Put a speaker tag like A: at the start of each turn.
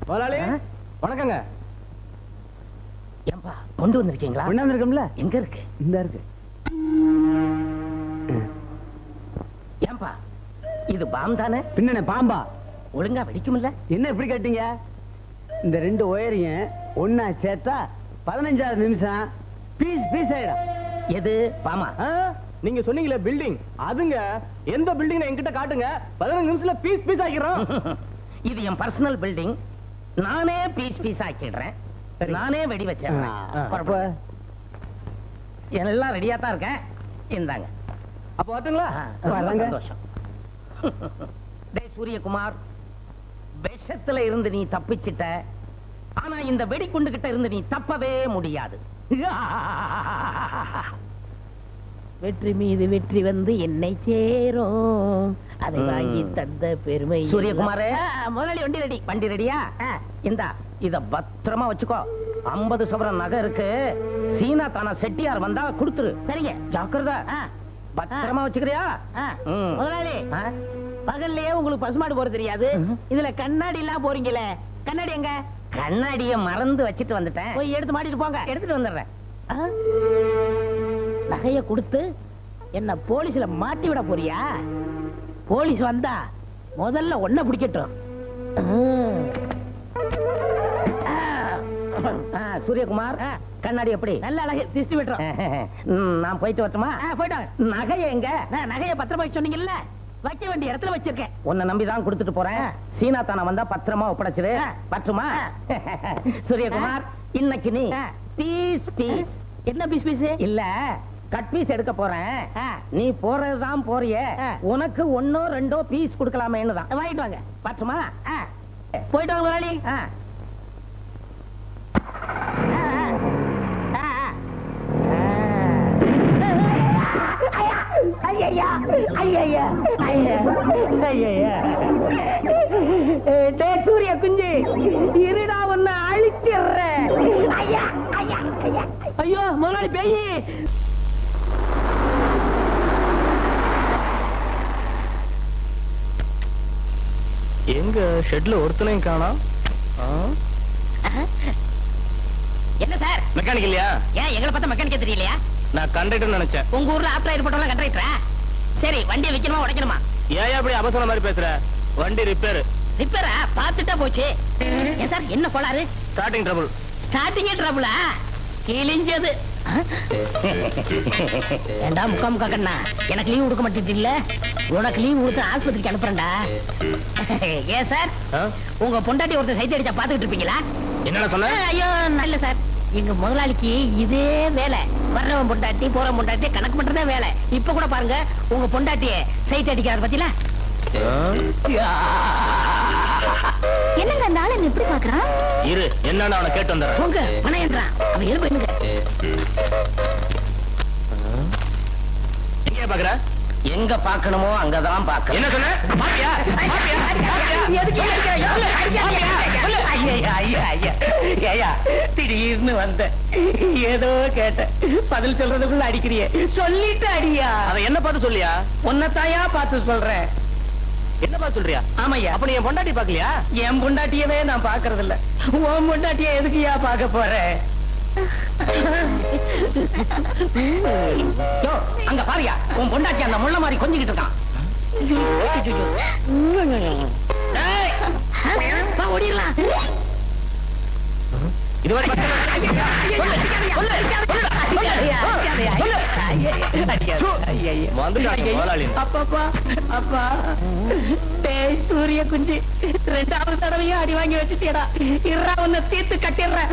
A: முதலாளி வணக்கங்க.
B: ஏன்பா கொண்டு வந்திருக்கீங்களா?
A: கொண்டாந்து இருக்கோம்ல.
B: எங்க இருக்கு?
A: இந்த இருக்கு.
B: ஏன்பா இது பாம் தானே?
A: பின்ன பாம்பா?
B: ஒழுங்கா வெடிக்கும்ல?
A: என்ன இப்படி கேட்டீங்க? இந்த ரெண்டு ஒயரையும் ஒன்னா சேர்த்தா 15வது நிமிஷம் பீஸ் பீஸ் ஆயிடும்.
B: எது பாமா?
C: நீங்க சொன்னீங்களே பில்டிங், அதுங்க. எந்த பில்டிங் என்கிட்ட காட்டுங்க, 15 நிமிஷத்துல பீஸ் பீஸ் ஆக்கிடுறோம்.
B: இது என் பர்சனல் பில்டிங். நானே பீஸ் பீஸ் ஆக்கிடுறேன். நானே வெடி வச்சேன். எல்லாம் ரெடியா தான் இருக்கேன். இந்தாங்க.
C: அப்ப வரட்டுங்களா?
B: சந்தோஷம். டேய் சூரியகுமார், விஷத்துல இருந்து நீ தப்பிச்சிட்ட. ஆனா இந்த வெடிகுண்டு கிட்ட இருந்து நீ தப்பவே முடியாது. வெற்றி மீது வெற்றி வந்து என்னை சேரும், அதை வாங்கி தந்த பெருமை. சூரியகுமாரே, முதலாளி வண்டி ரெடி. வண்டி ரெடியா? இந்தா இத பத்திரமா வச்சுக்கோ. 50 சவரன் நகை இருக்கு. சீனா தானா செட்டியார் வந்தா கொடுத்துரு. சரிங்க, ஜாக்கிரதை. பத்திரமா வச்சுக்கிறியா? முதலாளி, பகல்லையே உங்களுக்கு பசுமாடு போற தெரியாது, இதுல கண்ணாடி எல்லாம் போறீங்களே, கண்ணாடி எங்க? கண்ணாடிய மறந்து வச்சிட்டு வந்துட்டேன். போய் எடுத்து மாட்டிட்டு போங்க. எடுத்துட்டு வந்துடுறேன். நகைய கொடுத்து என்ன போலீஸ்ல மாட்டி விட போறியா? போலீஸ் வந்தா முதல்ல ஒன்ன பிடிக்கட்டும். சூரியகுமார், கண்ணாடி எப்படி? நல்ல அழகு, திஷ்டி விட்டுறோம். நான் போயிட்டு வரட்டுமா? போயிட்டு. நகைய எங்க? நகைய பத்திரமா வச்சு சொன்னீங்கல்ல, வைக்க வேண்டிய இடத்துல வச்சிருக்கேன். உன்னை நம்பிதான் கொடுத்துட்டு போறேன். சீனா தானா வந்தா பத்திரமா ஒப்படைச்சிரு. பற்றுமா? சூரியகுமார், இன்னைக்கு நீ பீஸ் பீஸ். என்ன பீஸ் பீஸ்? இல்ல, கட் பீஸ் எடுக்க போறேன். நீ போறதுதான் போறிய, உனக்கு 1 2 பீஸ் கொடுக்கலாமேன்னு தான். வாங்கிட்டு வாங்க. பற்றுமா? போயிட்டு வாங்க முதலாளி. சூரிய குஞ்சு, இருடா ஒன்னு அழிச்சிடுறேன். ஐயோ முதலாளி பேயி.
C: எங்க ஷெட்ல ஒருத்தனையும் காணோம்.
B: என்ன சார்,
C: மெக்கானிக் இல்லையா?
B: ஏன் எங்களை பார்த்தா மெக்கானிக்கே தெரியலையா?
C: நான் கண்டக்டர் நினைச்சேன்.
B: உங்க ஊர்ல ஆப்டர் ஏற்பட்டவங்க கண்டக்டரா? சரி, வண்டியை வைக்கணுமா உடைக்கணுமா?
C: ஏன் அப்படி அவசரம் மாதிரி பேசுற? வண்டி ரிப்பேர்.
B: ரிப்பேரா? பார்த்துட்டா போச்சு. ஏன் சார், என்ன கோளாறு?
C: Starting trouble.
B: ஸ்டார்டிங்கே ட்ரபிளா? கிழிஞ்சது. ஏண்டா முக்கா முக்கா கண்ணா, எனக்கு லீவ் கொடுக்க மாட்டேங்கல. உனக்கு லீவ் கொடுத்து ஆஸ்பத்திரிக்கு அனுப்புறேன்டா. ஏன் சார், உங்க பொண்டாட்டி ஒருத்தர் சைட் அடிச்சா பாத்துக்கிட்டு இருப்பீங்களா?
C: என்னடா சொன்ன?
B: ஐயோ நல்ல சார், எங்க முதலாளிக்கு இதே வேலை. வர்றவன் பொண்டாட்டி போறவன் பொண்டாட்டி கணக்கு பண்றதே வேலை. இப்ப கூட பாருங்க, உங்க பொண்டாட்டிய சைட் அடிக்கிறாரு பத்தில.
D: என்னங்க அந்த ஆளை எப்படி பாக்குறான்?
C: இரு, என்னன்னு அவனை கேட்டு வந்துடுறேன்.
B: உங்க மன என்றான் அவன் எலும்பு. என்னங்க
C: எங்க பாக்குற?
B: எங்க பாக்கணுமோ அங்கதான் பாக்க.
C: என்ன சொன்ன? பாப்பியா?
B: திடீர்னு வந்த, ஏதோ கேட்ட, பதில் சொல்றதுக்குள்ள அடிக்கிறிய. சொல்லிட்டு அடியா.
C: அதை என்ன பார்த்து சொல்லியா?
B: உன்னத்தாயா பார்த்து சொல்றேன்.
C: என்ன பார்த்து சொல்றியா?
B: ஆமையா.
C: அப்ப நீ என் பொண்டாட்டி பாக்கலையா?
B: என் பொண்டாட்டியவே நான் பாக்குறது இல்ல. உன் பொண்டாட்டிய எதுக்குயா பாக்க போறேன்? அங்க பாரியா, உன் பொண்டாட்டி அந்த முள்ள மாதிரி கொஞ்சிக்கிட்டு இருக்கான். ஓடிடலாம்.
C: இதுவரை
B: சூரிய குஞ்சு 2வது தடவையும் அடி வாங்கி வச்சுட்டேடா. இறா உன்னை தீர்த்து கட்டிடுறேன்.